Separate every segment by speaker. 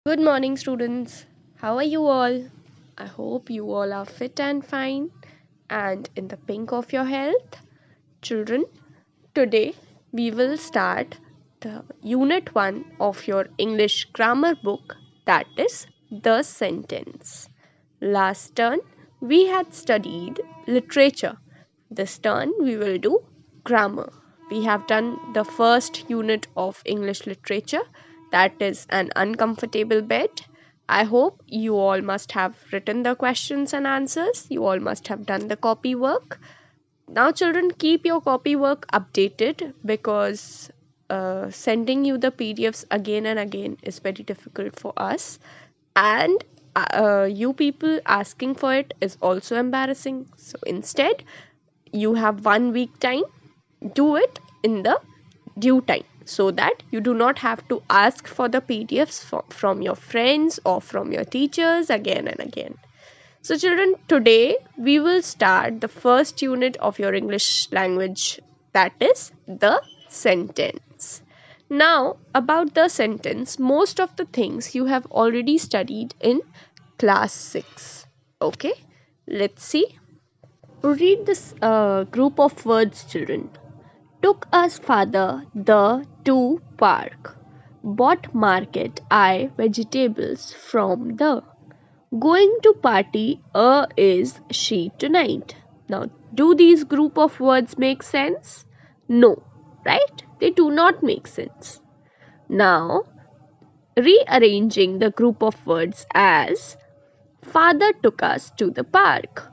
Speaker 1: Good morning, students. How are you all? I hope you all are fit and fine and in the pink of your health. Children, today we will start the Unit 1 of your English grammar book, that is the sentence. Last turn we had studied literature. This turn we will do grammar. We have done the first unit of English literature, that is an uncomfortable bed. I hope you all must have written the questions and answers. You all must have done the copy work. Now, children, keep your copy work updated because sending you the PDFs again and again is very difficult for us. And you people asking for it is also embarrassing. So instead, you have 1 week time. Do it in the due time so that you do not have to ask for the PDFs from your friends or from your teachers again and again. So, children, today we will start the first unit of your English language, that is the sentence. Now, about the sentence, most of the things you have already studied in class 6. Okay, let's see. Read this group of words, children. Took us father the to park. Bought market I vegetables from the. Going to party is she tonight. Now, do these group of words make sense? No, right? They do not make sense. Now, rearranging the group of words as father took us to the park.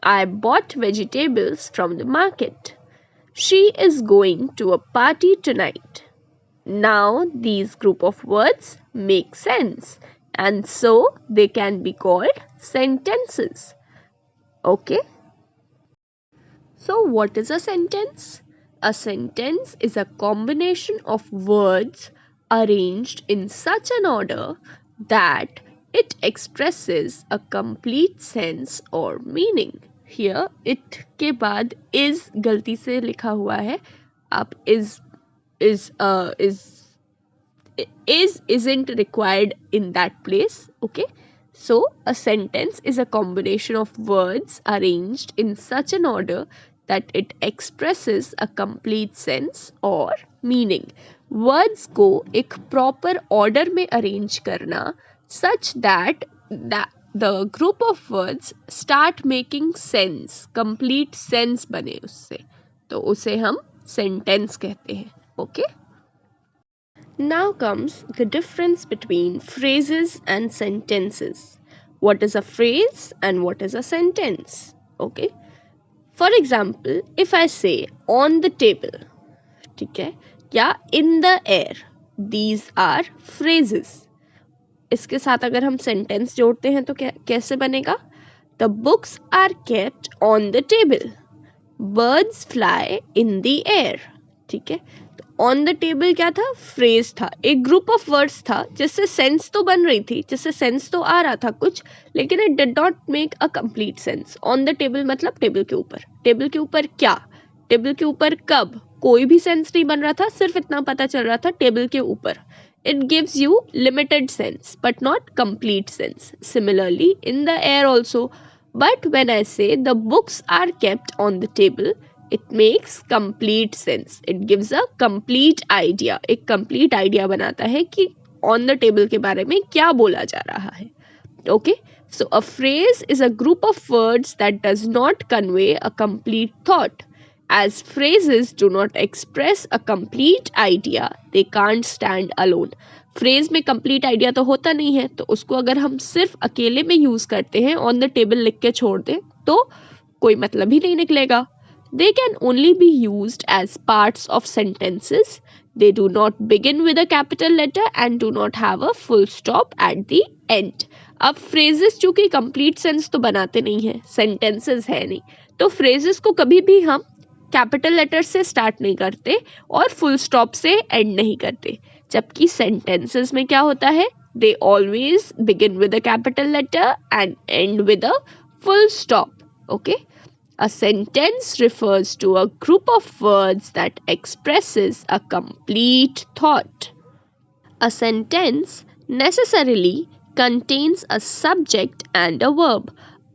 Speaker 1: I bought vegetables from the market. She is going to a party tonight. Now these group of words make sense and so they can be called sentences. Okay? So what is a sentence? A sentence is a combination of words arranged in such an order that it expresses a complete sense or meaning. Here it के बाद is गलती से लिखा हुआ है. आप isn't required in that place. Okay, so a sentence is a combination of words arranged in such an order that it expresses a complete sense or meaning. Words को एक proper order में arrange करना such that the group of words start making sense, complete sense बने उससे, तो उसे हम sentence कहते हैं. Okay. Now comes the difference between phrases and sentences. What is a phrase and what is a sentence? Okay. For example, if I say on the table, ठीक है, या in the air, these are phrases. इसके साथ अगर हम sentence जोड़ते हैं तो कैसे बनेगा? The books are kept on the table. Birds fly in the air. ठीक है, ऑन द टेबल क्या था? फ्रेज था, एक ग्रुप ऑफ वर्ड्स था जिससे सेंस तो बन रही थी, जिससे सेंस तो आ रहा था कुछ, लेकिन it did not make a complete sense. On the table मतलब टेबल के ऊपर. टेबल के ऊपर क्या? टेबल के ऊपर कब? कोई भी सेंस नहीं बन रहा था, सिर्फ इतना पता चल रहा था टेबल के ऊपर. It gives you limited sense but not complete sense. Similarly, in the air also. But when I say the books are kept on the table, it makes complete sense. It gives a complete idea. एक complete idea बनाता है कि on the table के बारे में क्या बोला जा रहा है. Okay? So a phrase is a group of words that does not convey a complete thought. As phrases do not express a complete idea, they can't stand alone. Phrase में complete idea तो होता नहीं है, तो उसको अगर हम सिर्फ अकेले में यूज करते हैं, ऑन द टेबल लिख के छोड़ दें, तो कोई मतलब ही नहीं निकलेगा. They can only be used as parts of sentences. They do not begin with a capital letter and do not have a full stop at the end. अब phrases चूंकि complete sense तो बनाते नहीं हैं, sentences है नहीं, तो phrases को कभी भी हम कैपिटल लेटर से स्टार्ट नहीं करते और फुल स्टॉप से एंड नहीं करते. जबकि सेंटेंसेस में क्या होता है? They always begin with a capital letter and end with a full stop. Okay. A sentence refers to a group of words that expresses a complete thought. A sentence necessarily contains a subject and a verb.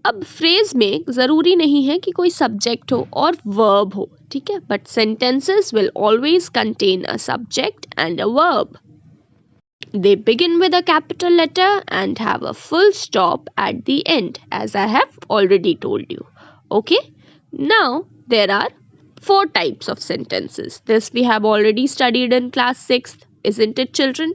Speaker 1: अब phrase में ज़रूरी नहीं है कि कोई subject हो और verb हो, ठीक है, but sentences will always contain a subject and a verb. They begin with a capital letter and have a full stop at the end, as I have already told you. Okay? Now, there are four types of sentences. This we have already studied in class 6th, isn't it, children?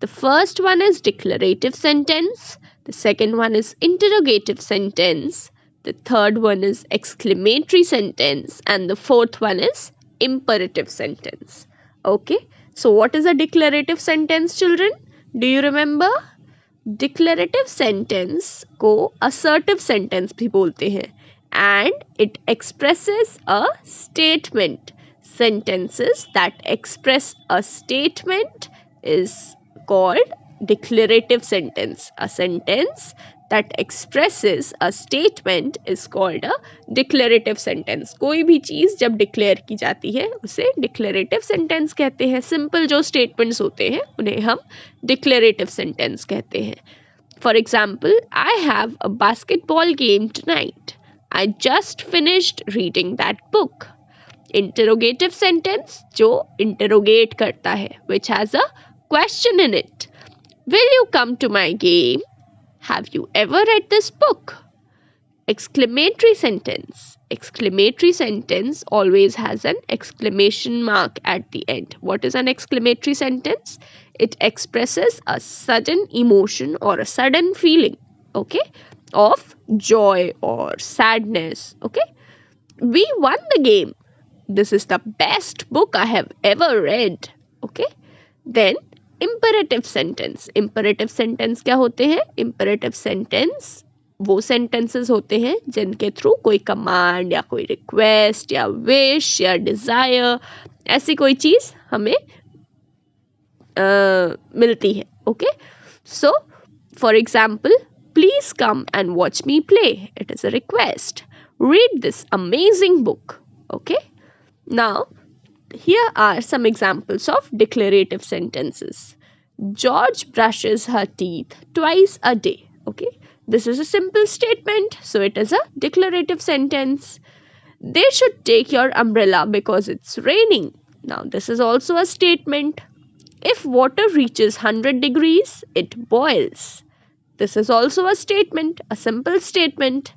Speaker 1: The first one is declarative sentence. The second one is interrogative sentence. The third one is exclamatory sentence. And the fourth one is imperative sentence. Okay? So what is a declarative sentence, children? Do you remember? Declarative sentence को assertive sentence भी बोलते हैं and it expresses a statement. Sentences that express a statement is called declarative sentence. A sentence that expresses a statement is called a declarative sentence. कोई भी चीज़ जब declare की जाती है उसे declarative sentence कहते हैं. सिंपल जो स्टेटमेंट्स होते हैं उन्हें हम declarative sentence कहते हैं. For example, I have a basketball game tonight. I just finished reading that book. Interrogative sentence जो interrogate करता है, which has a question in it. Will you come to my game? Have you ever read this book? Exclamatory sentence. Exclamatory sentence always has an exclamation mark at the end. What is an exclamatory sentence? It expresses a sudden emotion or a sudden feeling, okay, of joy or sadness, okay. We won the game. This is the best book I have ever read, okay. Then imperative sentence. Imperative sentence क्या होते हैं? Imperative sentence वो sentences होते हैं जिनके through कोई command या कोई रिक्वेस्ट या विश या डिज़ायर ऐसी कोई चीज़ हमें मिलती है, okay. So for example, please come and watch me play. It is a request. Read this amazing book, okay. Now here are some examples of declarative sentences. George brushes her teeth twice a day, okay. This is a simple statement, so it is a declarative sentence. They should take your umbrella because it's raining. Now this is also a statement. If water reaches 100 degrees, it boils. This is also a statement, a simple statement.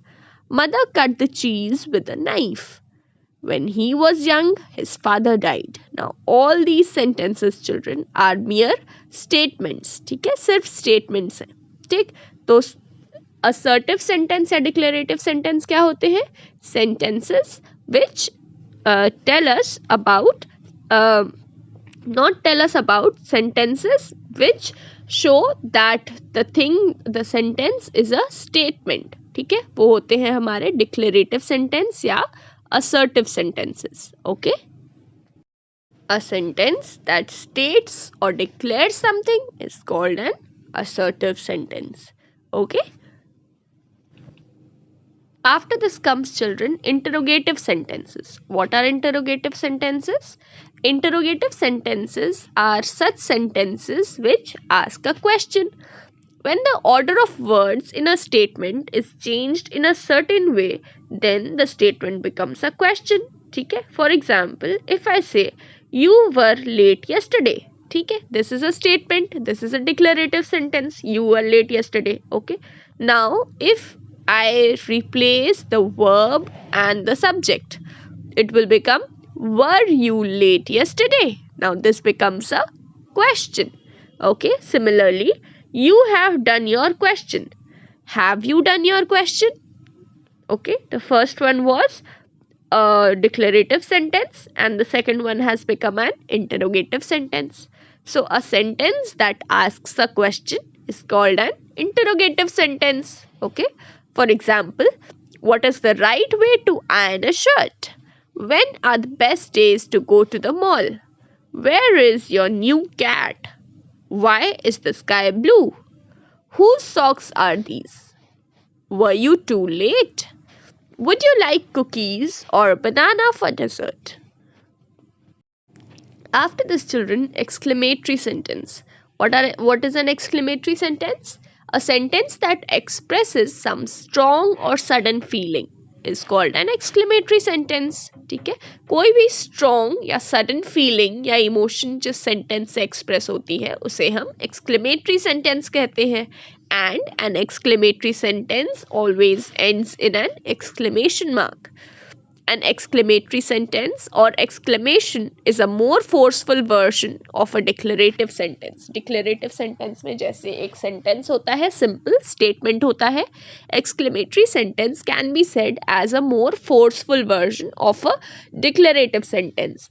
Speaker 1: Mother cut the cheese with a knife. When he was young, his father died. Now, all these sentences, children, are mere statements. ठीक है, सिर्फ statements हैं. ठीक, तो assertive sentence या declarative sentence क्या होते हैं? Sentences which tell us about not tell us about, sentences which show that the sentence is a statement. ठीक है, वो होते हैं हमारे declarative sentence या assertive sentences, okay. A sentence that states or declares something is called an assertive sentence, okay. After this comes, children, interrogative sentences. What are interrogative sentences? Interrogative sentences are such sentences which ask a question. When the order of words in a statement is changed in a certain way, then the statement becomes a question. ठीक है? For example, if I say, you were late yesterday. ठीक है? This is a statement. This is a declarative sentence. You were late yesterday. Okay? Now, if I replace the verb and the subject, it will become, were you late yesterday? Now, this becomes a question. Okay? Similarly, you have done your question. Have you done your question? Okay, the first one was a declarative sentence and the second one has become an interrogative sentence. So a sentence that asks a question is called an interrogative sentence. Okay, for example, what is the right way to iron a shirt? When are the best days to go to the mall? Where is your new cat? Why is the sky blue? Whose socks are these? Were you too late? Would you like cookies or banana for dessert? After this, children, exclamatory sentence. What is an exclamatory sentence? A sentence that expresses some strong or sudden feeling is called an exclamatory sentence. ठीक है, कोई भी strong या sudden feeling या emotion जिस sentence से express होती है उसे हम exclamatory sentence कहते हैं. And an exclamatory sentence always ends in an exclamation mark. An exclamatory sentence or exclamation is a more forceful version of a declarative sentence. Declarative sentence में जैसे एक sentence होता है, simple statement होता है, exclamatory sentence can be said as a more forceful version of a declarative sentence.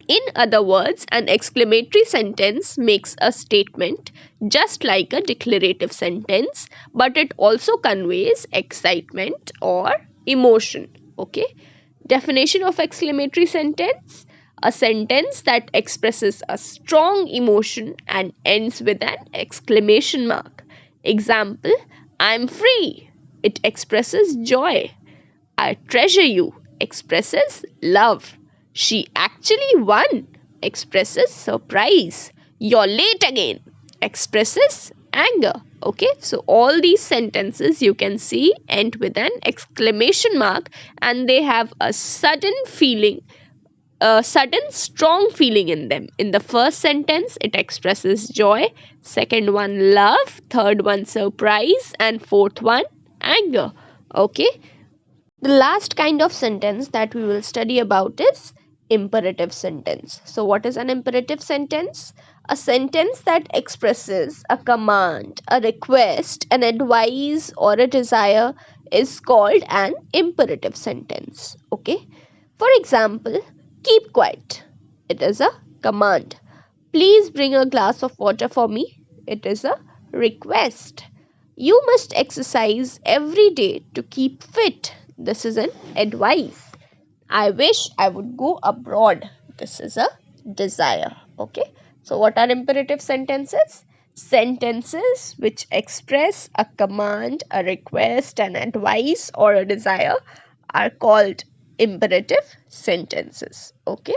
Speaker 1: In other words, an exclamatory sentence makes a statement just like a declarative sentence, but it also conveys excitement or emotion. Okay. Definition of exclamatory sentence: a sentence that expresses a strong emotion and ends with an exclamation mark. Example: I'm free. It expresses joy. I treasure you expresses love. She actually won expresses surprise. You're late again expresses anger. Okay, so all these sentences you can see end with an exclamation mark, and they have a sudden feeling, a sudden strong feeling in them. In the first sentence it expresses joy, second one love, third one surprise, and fourth one anger. Okay, the last kind of sentence that we will study about is imperative sentence. So what is an imperative sentence? A sentence that expresses a command, a request, an advice, or a desire is called an imperative sentence. Okay. For example, keep quiet. It is a command. Please bring a glass of water for me. It is a request. You must exercise every day to keep fit. This is an advice. I wish I would go abroad. This is a desire. Okay. So what are imperative sentences? Sentences which express a command, a request, an advice, or a desire are called imperative sentences. Okay.